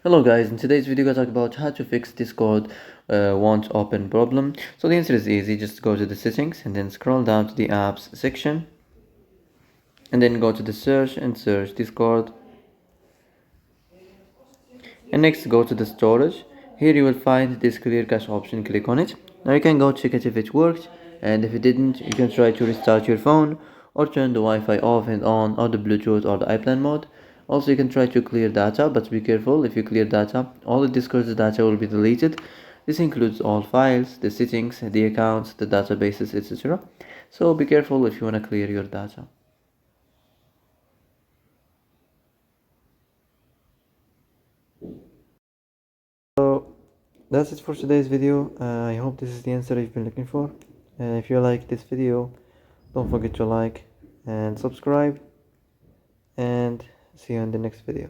Hello guys, in today's video I talk about how to fix Discord won't open problem. So the answer is easy, just go to the settings and then scroll down to the apps section and then go to the search and search Discord, and next go to the storage. Here you will find this clear cache option, click on it. Now you can go check it if it worked, and if it didn't you can try to restart your phone or turn the Wi-Fi off and on, or the Bluetooth or the iPlan mode. Also you can try to clear data, but be careful. If you clear data, all the Discord's data will be deleted. This includes all files, the settings, the accounts, the databases, etc. So be careful if you want to clear your data. So that's it for today's video. I hope this is the answer you've been looking for. If you like this video, don't forget to like and subscribe, and see you in the next video.